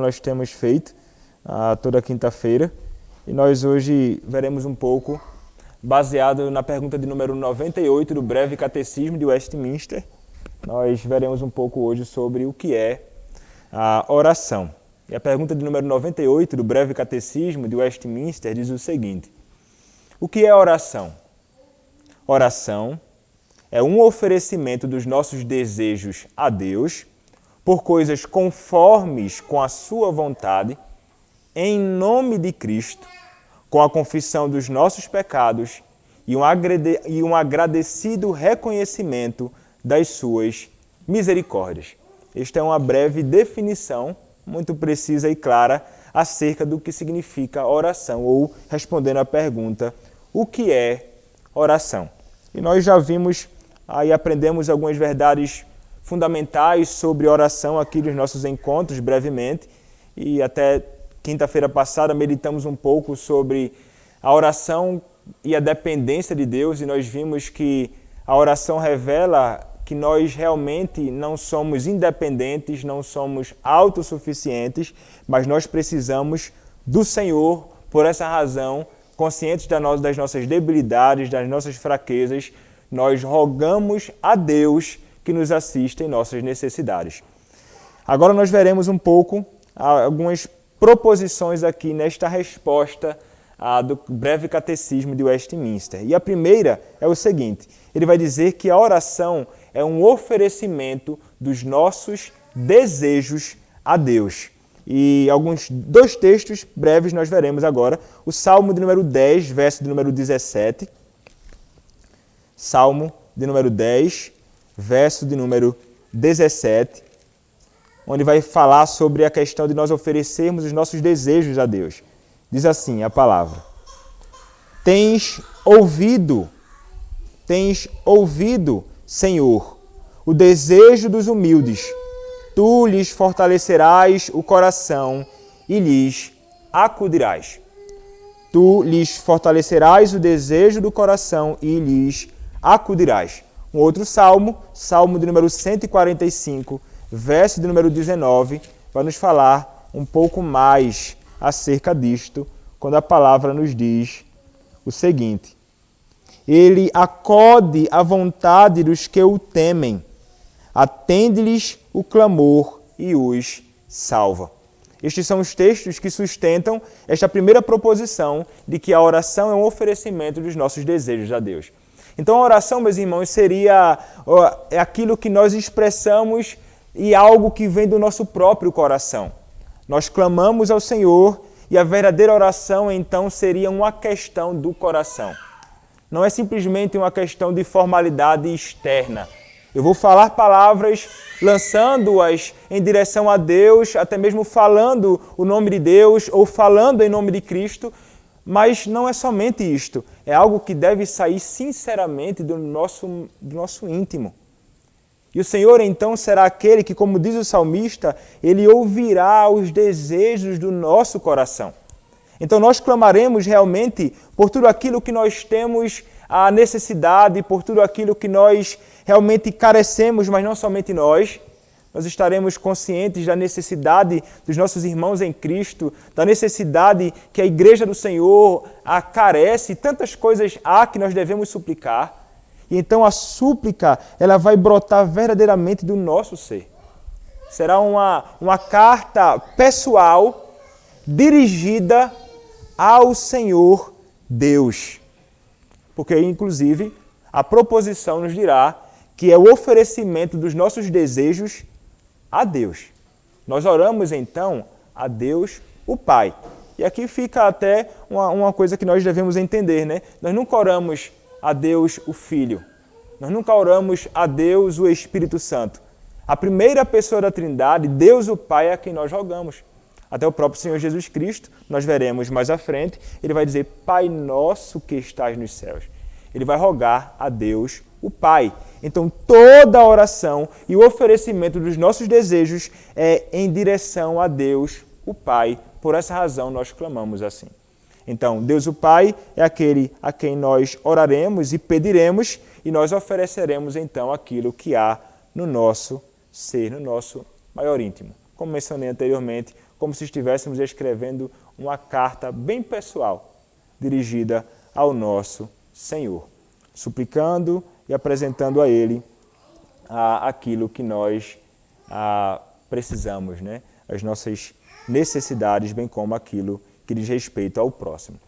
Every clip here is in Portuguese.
nós temos feito toda quinta-feira, e nós hoje veremos um pouco baseado na pergunta de número 98 do Breve Catecismo de Westminster. Nós veremos um pouco hoje sobre o que é a oração. E a pergunta de número 98 do Breve Catecismo de Westminster diz o seguinte: o que é oração? Oração é um oferecimento dos nossos desejos a Deus por coisas conformes com a sua vontade, em nome de Cristo, com a confissão dos nossos pecados e um agradecido reconhecimento das suas misericórdias. Esta é uma breve definição, muito precisa e clara, acerca do que significa oração, ou respondendo à pergunta, o que é oração? E nós já vimos e aprendemos algumas verdades fundamentais sobre oração aqui nos nossos encontros, brevemente, e até quinta-feira passada meditamos um pouco sobre a oração e a dependência de Deus, e nós vimos que a oração revela que nós realmente não somos independentes, não somos autossuficientes, mas nós precisamos do Senhor. Por essa razão, conscientes das nossas debilidades, das nossas fraquezas, nós rogamos a Deus que nos assista em nossas necessidades. Agora nós veremos um pouco algumas proposições aqui nesta resposta do Breve Catecismo de Westminster. E a primeira é o seguinte: ele vai dizer que a oração é um oferecimento dos nossos desejos a Deus. E dois textos breves nós veremos agora. O Salmo de número 10, verso de número 17. Salmo de número 10, verso de número 17, onde vai falar sobre a questão de nós oferecermos os nossos desejos a Deus. Diz assim a palavra: Tens ouvido, Senhor, o desejo dos humildes. Tu lhes fortalecerás o coração e lhes acudirás. Tu lhes fortalecerás o desejo do coração e lhes acudirás. Um outro salmo, Salmo de número 145, verso de número 19, vai nos falar um pouco mais acerca disto, quando a palavra nos diz o seguinte: Ele acode à vontade dos que o temem, atende-lhes o clamor e os salva. Estes são os textos que sustentam esta primeira proposição de que a oração é um oferecimento dos nossos desejos a Deus. Então a oração, meus irmãos, seria aquilo que nós expressamos e algo que vem do nosso próprio coração. Nós clamamos ao Senhor e a verdadeira oração, então, seria uma questão do coração. Não é simplesmente uma questão de formalidade externa. Eu vou falar palavras, lançando-as em direção a Deus, até mesmo falando o nome de Deus ou falando em nome de Cristo, mas não é somente isto. É algo que deve sair sinceramente do nosso íntimo. E o Senhor, então, será aquele que, como diz o salmista, Ele ouvirá os desejos do nosso coração. Então nós clamaremos realmente por tudo aquilo que nós temos a necessidade, por tudo aquilo que nós realmente carecemos, mas não somente nós. Nós estaremos conscientes da necessidade dos nossos irmãos em Cristo, da necessidade que a Igreja do Senhor carece, tantas coisas há que nós devemos suplicar. E então a súplica, ela vai brotar verdadeiramente do nosso ser. Será uma carta pessoal dirigida ao Senhor Deus. Porque, inclusive, a proposição nos dirá que é o oferecimento dos nossos desejos a Deus. Nós oramos, então, a Deus, o Pai. E aqui fica até uma coisa que nós devemos entender, né? Nós nunca oramos a Deus, o Filho. Nós nunca oramos a Deus, o Espírito Santo. A primeira pessoa da Trindade, Deus, o Pai, é a quem nós rogamos. Até o próprio Senhor Jesus Cristo, nós veremos mais à frente, ele vai dizer: Pai nosso que estás nos céus. Ele vai rogar a Deus, o Pai. Então, toda a oração e o oferecimento dos nossos desejos é em direção a Deus, o Pai. Por essa razão, nós clamamos assim. Então, Deus o Pai é aquele a quem nós oraremos e pediremos, e nós ofereceremos, então, aquilo que há no nosso ser, no nosso maior íntimo. Como mencionei anteriormente, como se estivéssemos escrevendo uma carta bem pessoal, dirigida ao nosso Senhor, suplicando e apresentando a Ele aquilo que nós precisamos, né? As nossas necessidades, bem como aquilo que diz respeito ao próximo.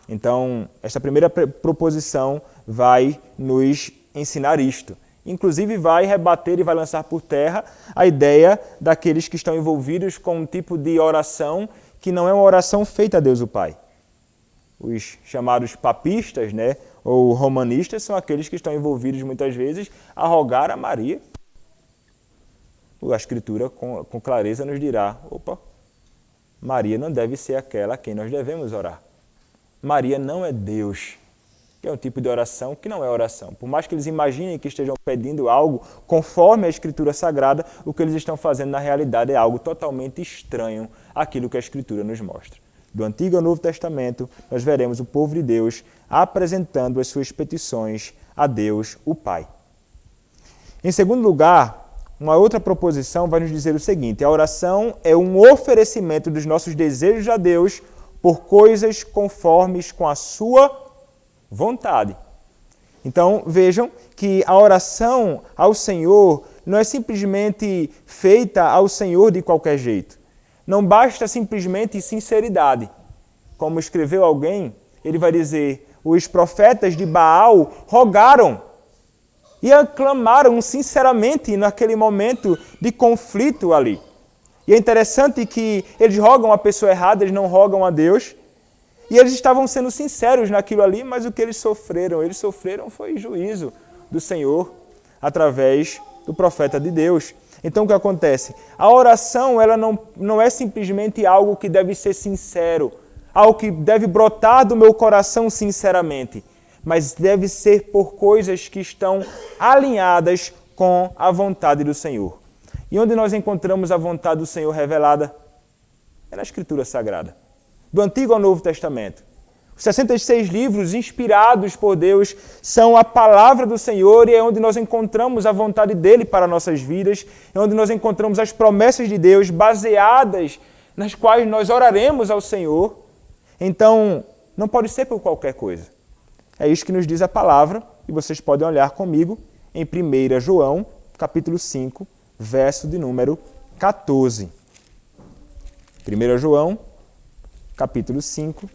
Então, esta primeira proposição vai nos ensinar isto. Inclusive vai rebater e vai lançar por terra a ideia daqueles que estão envolvidos com um tipo de oração que não é uma oração feita a Deus o Pai. Os chamados papistas, né, ou romanistas, são aqueles que estão envolvidos muitas vezes a rogar a Maria. A Escritura com clareza nos dirá, Maria não deve ser aquela a quem nós devemos orar. Maria não é Deus, que é um tipo de oração que não é oração. Por mais que eles imaginem que estejam pedindo algo conforme a Escritura Sagrada, o que eles estão fazendo na realidade é algo totalmente estranho àquilo que a Escritura nos mostra. Do Antigo ao Novo Testamento, nós veremos o povo de Deus apresentando as suas petições a Deus, o Pai. Em segundo lugar, uma outra proposição vai nos dizer o seguinte: a oração é um oferecimento dos nossos desejos a Deus por coisas conformes com a sua vontade. Então, vejam que a oração ao Senhor não é simplesmente feita ao Senhor de qualquer jeito. Não basta simplesmente sinceridade. Como escreveu alguém, ele vai dizer, os profetas de Baal rogaram e aclamaram sinceramente naquele momento de conflito ali. E é interessante que eles rogam a pessoa errada, eles não rogam a Deus. E eles estavam sendo sinceros naquilo ali, mas o que eles sofreram foi juízo do Senhor através do profeta de Deus. Então o que acontece? A oração ela não é simplesmente algo que deve ser sincero, algo que deve brotar do meu coração sinceramente, mas deve ser por coisas que estão alinhadas com a vontade do Senhor. E onde nós encontramos a vontade do Senhor revelada? É na Escritura Sagrada. Do Antigo ao Novo Testamento. Os 66 livros inspirados por Deus são a palavra do Senhor e é onde nós encontramos a vontade dele para nossas vidas, é onde nós encontramos as promessas de Deus baseadas nas quais nós oraremos ao Senhor. Então, não pode ser por qualquer coisa. É isso que nos diz a palavra e vocês podem olhar comigo em 1 João, capítulo 5, verso de número 14. 1 João, capítulo 5,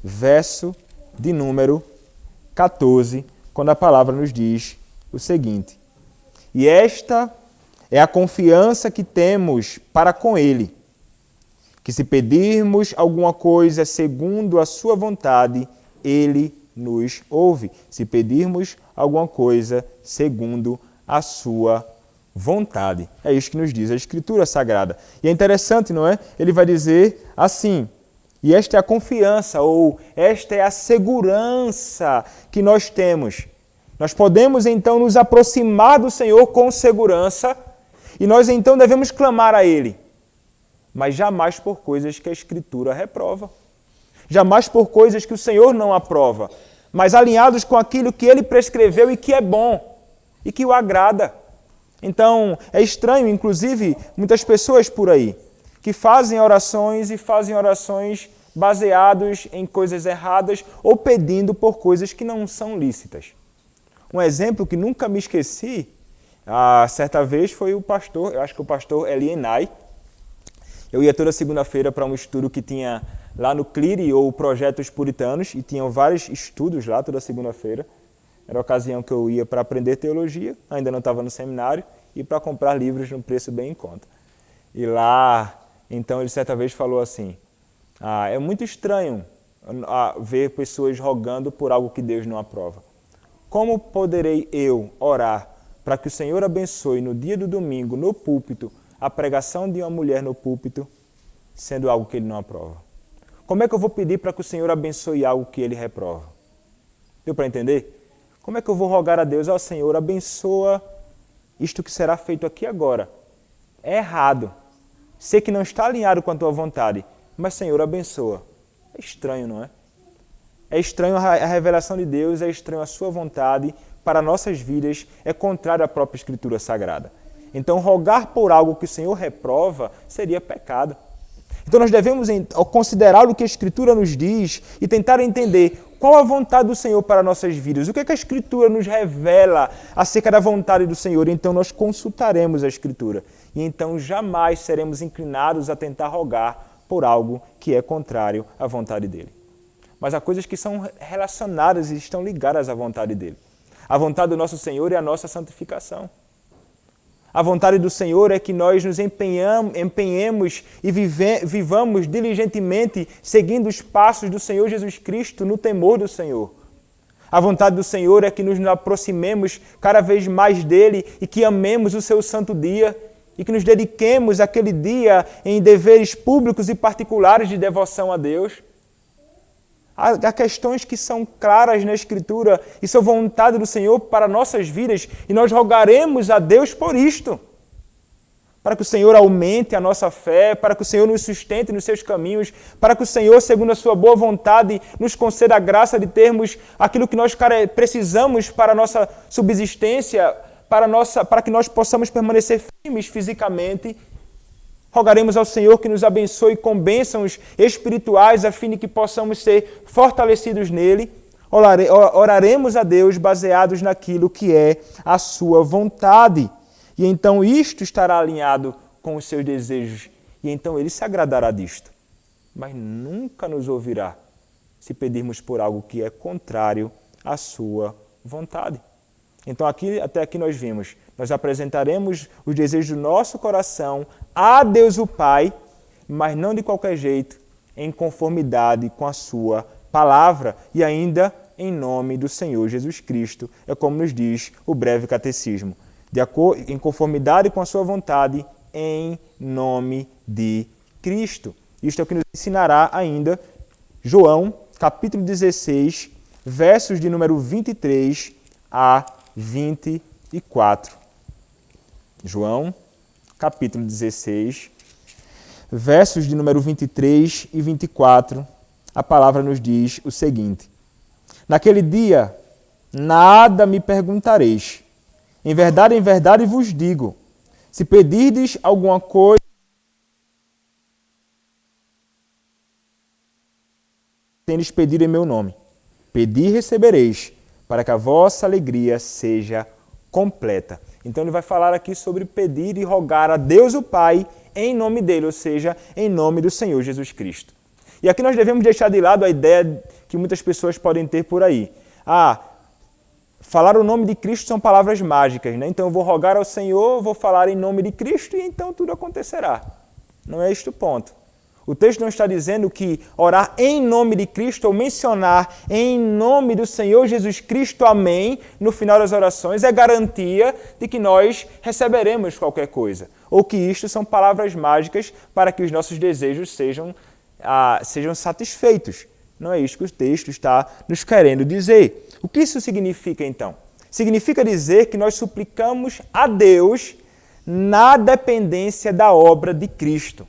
verso de número 14, quando a palavra nos diz o seguinte: e esta é a confiança que temos para com Ele, que se pedirmos alguma coisa segundo a sua vontade, Ele nos ouve. Se pedirmos alguma coisa segundo a sua vontade. É isso que nos diz a Escritura Sagrada. E é interessante, não é? Ele vai dizer assim: e esta é a confiança, ou esta é a segurança que nós temos. Nós podemos então nos aproximar do Senhor com segurança e nós então devemos clamar a Ele, mas jamais por coisas que a Escritura reprova. Jamais por coisas que o Senhor não aprova, mas alinhados com aquilo que Ele prescreveu e que é bom e que o agrada. Então, é estranho, inclusive, muitas pessoas por aí que fazem orações baseados em coisas erradas ou pedindo por coisas que não são lícitas. Um exemplo que nunca me esqueci, certa vez foi o pastor, eu acho que o pastor Elienay. Eu ia toda segunda-feira para um estudo que tinha lá no CLIRE, ou Projetos Puritanos, e tinham vários estudos lá toda segunda-feira. Era a ocasião que eu ia para aprender teologia, ainda não estava no seminário, e para comprar livros num preço bem em conta. E lá, então, ele certa vez falou assim: é muito estranho ver pessoas rogando por algo que Deus não aprova. Como poderei eu orar para que o Senhor abençoe no dia do domingo, no púlpito, a pregação de uma mulher no púlpito, sendo algo que Ele não aprova? Como é que eu vou pedir para que o Senhor abençoe algo que Ele reprova? Deu para entender? Como é que eu vou rogar a Deus: ó Senhor, abençoa isto que será feito aqui agora? É errado. Sei que não está alinhado com a Tua vontade, mas Senhor, abençoa. É estranho, não é? É estranho a revelação de Deus, é estranho a sua vontade para nossas vidas, é contrário à própria Escritura Sagrada. Então, rogar por algo que o Senhor reprova seria pecado. Então nós devemos considerar o que a Escritura nos diz e tentar entender qual a vontade do Senhor para nossas vidas. O que é que a Escritura nos revela acerca da vontade do Senhor? Então nós consultaremos a Escritura. E então jamais seremos inclinados a tentar rogar por algo que é contrário à vontade dele. Mas há coisas que são relacionadas e estão ligadas à vontade dele. A vontade do nosso Senhor é a nossa santificação. A vontade do Senhor é que nós nos empenhemos e vivamos diligentemente seguindo os passos do Senhor Jesus Cristo no temor do Senhor. A vontade do Senhor é que nos aproximemos cada vez mais dele e que amemos o seu santo dia e que nos dediquemos àquele dia em deveres públicos e particulares de devoção a Deus. Há questões que são claras na Escritura e são vontade do Senhor para nossas vidas e nós rogaremos a Deus por isto. Para que o Senhor aumente a nossa fé, para que o Senhor nos sustente nos seus caminhos, para que o Senhor, segundo a sua boa vontade, nos conceda a graça de termos aquilo que nós precisamos para a nossa subsistência, para que nós possamos permanecer firmes fisicamente. Rogaremos ao Senhor que nos abençoe com bênçãos espirituais, a fim de que possamos ser fortalecidos nele. Oraremos a Deus baseados naquilo que é a sua vontade. E então isto estará alinhado com os seus desejos. E então ele se agradará disto. Mas nunca nos ouvirá se pedirmos por algo que é contrário à sua vontade. Então, até aqui nós vimos, nós apresentaremos os desejos do nosso coração a Deus o Pai, mas não de qualquer jeito, em conformidade com a sua palavra e ainda em nome do Senhor Jesus Cristo. É como nos diz o breve catecismo, em conformidade com a sua vontade, em nome de Cristo. Isto é o que nos ensinará ainda João, capítulo 16, versos de número 23 a 24. João, capítulo 16, versos de número 23 e 24, a palavra nos diz o seguinte: Naquele dia, nada me perguntareis. Em verdade vos digo, se pedirdes alguma coisa, tendes pedido em meu nome. Pedi e recebereis, para que a vossa alegria seja completa. Então ele vai falar aqui sobre pedir e rogar a Deus o Pai em nome dele, ou seja, em nome do Senhor Jesus Cristo. E aqui nós devemos deixar de lado a ideia que muitas pessoas podem ter por aí. Falar o nome de Cristo são palavras mágicas, né? Então eu vou rogar ao Senhor, vou falar em nome de Cristo e então tudo acontecerá. Não é este o ponto. O texto não está dizendo que orar em nome de Cristo ou mencionar em nome do Senhor Jesus Cristo, amém, no final das orações é garantia de que nós receberemos qualquer coisa. Ou que isto são palavras mágicas para que os nossos desejos sejam satisfeitos. Não é isso que o texto está nos querendo dizer. O que isso significa então? Significa dizer que nós suplicamos a Deus na dependência da obra de Cristo.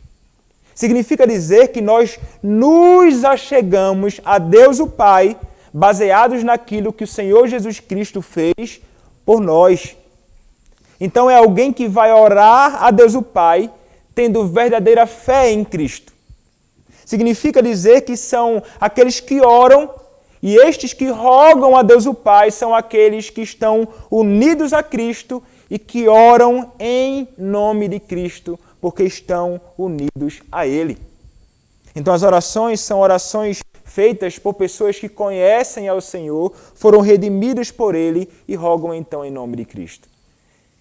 Significa dizer que nós nos achegamos a Deus o Pai, baseados naquilo que o Senhor Jesus Cristo fez por nós. Então é alguém que vai orar a Deus o Pai, tendo verdadeira fé em Cristo. Significa dizer que são aqueles que oram, e estes que rogam a Deus o Pai são aqueles que estão unidos a Cristo e que oram em nome de Cristo, porque estão unidos a Ele. Então as orações são orações feitas por pessoas que conhecem ao Senhor, foram redimidas por Ele e rogam então em nome de Cristo.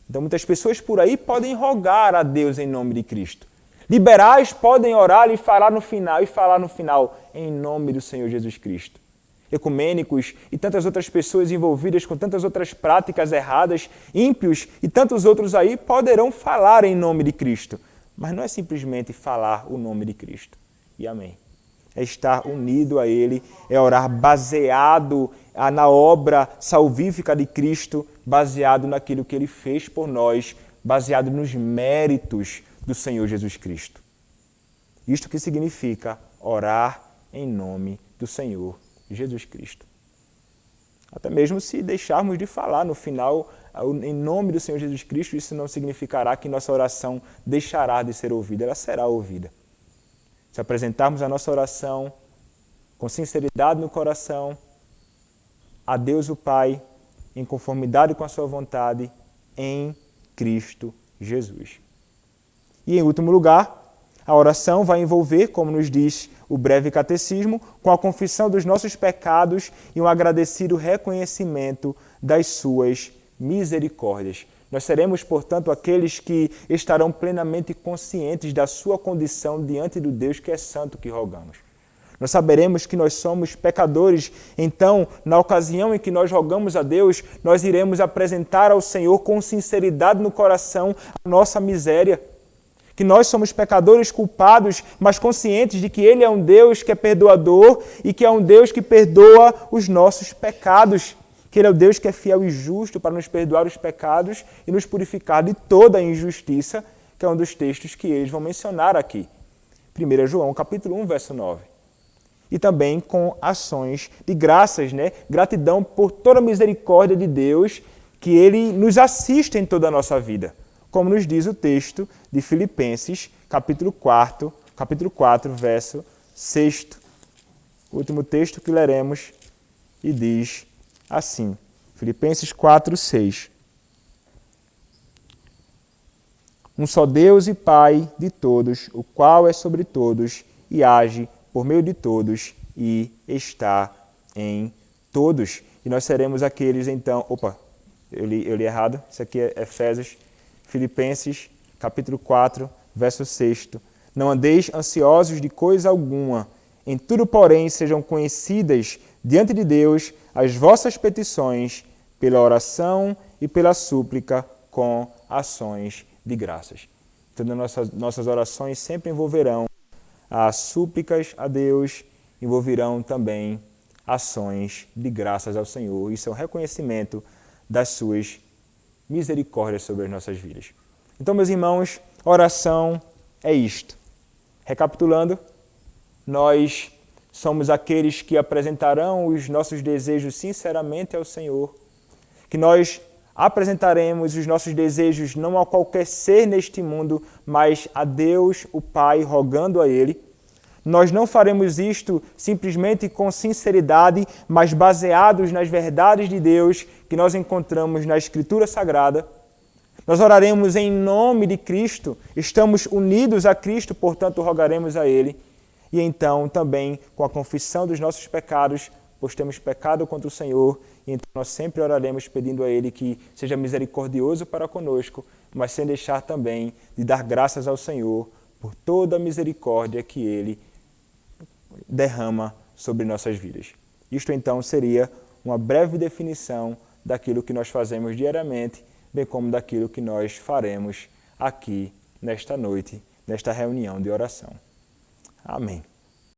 Então muitas pessoas por aí podem rogar a Deus em nome de Cristo. Liberais podem orar e falar no final em nome do Senhor Jesus Cristo. Ecumênicos e tantas outras pessoas envolvidas com tantas outras práticas erradas, ímpios e tantos outros aí poderão falar em nome de Cristo. Mas não é simplesmente falar o nome de Cristo. E amém. É estar unido a Ele, é orar baseado na obra salvífica de Cristo, baseado naquilo que Ele fez por nós, baseado nos méritos do Senhor Jesus Cristo. Isto que significa orar em nome do Senhor Jesus Cristo. Até mesmo se deixarmos de falar no final, em nome do Senhor Jesus Cristo, isso não significará que nossa oração deixará de ser ouvida, ela será ouvida. se apresentarmos a nossa oração com sinceridade no coração a Deus o Pai, em conformidade com a sua vontade, em Cristo Jesus. E em último lugar, a oração vai envolver, como nos diz o breve catecismo, com a confissão dos nossos pecados e um agradecido reconhecimento das suas misericórdias. Nós seremos, portanto, aqueles que estarão plenamente conscientes da sua condição diante do Deus que é santo que rogamos. Nós saberemos que nós somos pecadores, então, na ocasião em que nós rogamos a Deus, nós iremos apresentar ao Senhor com sinceridade no coração a nossa miséria. Que nós somos pecadores culpados, mas conscientes de que Ele é um Deus que é perdoador e que é um Deus que perdoa os nossos pecados. Que Ele é o Deus que é fiel e justo para nos perdoar os pecados e nos purificar de toda a injustiça, que é um dos textos que eles vão mencionar aqui. 1 João, capítulo 1, verso 9. E também com ações de graças, Gratidão por toda a misericórdia de Deus, que Ele nos assiste em toda a nossa vida. Como nos diz o texto de Filipenses, capítulo 4, verso 6. O último texto que leremos e diz assim, Filipenses 4, 6. Um só Deus e Pai de todos, o qual é sobre todos e age por meio de todos e está em todos. E nós seremos aqueles, então... eu li errado. Isso aqui é Efésios, Filipenses, capítulo 4, verso 6. Não andeis ansiosos de coisa alguma. Em tudo, porém, sejam conhecidas diante de Deus as vossas petições pela oração e pela súplica com ações de graças. Então, nossas orações sempre envolverão as súplicas a Deus, envolverão também ações de graças ao Senhor. Isso é um reconhecimento das suas misericórdias sobre as nossas vidas. Então, meus irmãos, oração é isto. Recapitulando, nós somos aqueles que apresentarão os nossos desejos sinceramente ao Senhor, que nós apresentaremos os nossos desejos não a qualquer ser neste mundo, mas a Deus, o Pai, rogando a Ele. Nós não faremos isto simplesmente com sinceridade, mas baseados nas verdades de Deus que nós encontramos na Escritura Sagrada. Nós oraremos em nome de Cristo, estamos unidos a Cristo, portanto rogaremos a Ele. E então também com a confissão dos nossos pecados, pois temos pecado contra o Senhor, e então nós sempre oraremos pedindo a Ele que seja misericordioso para conosco, mas sem deixar também de dar graças ao Senhor por toda a misericórdia que Ele derrama sobre nossas vidas. Isto então seria uma breve definição daquilo que nós fazemos diariamente, bem como daquilo que nós faremos aqui nesta noite, nesta reunião de oração. Amém.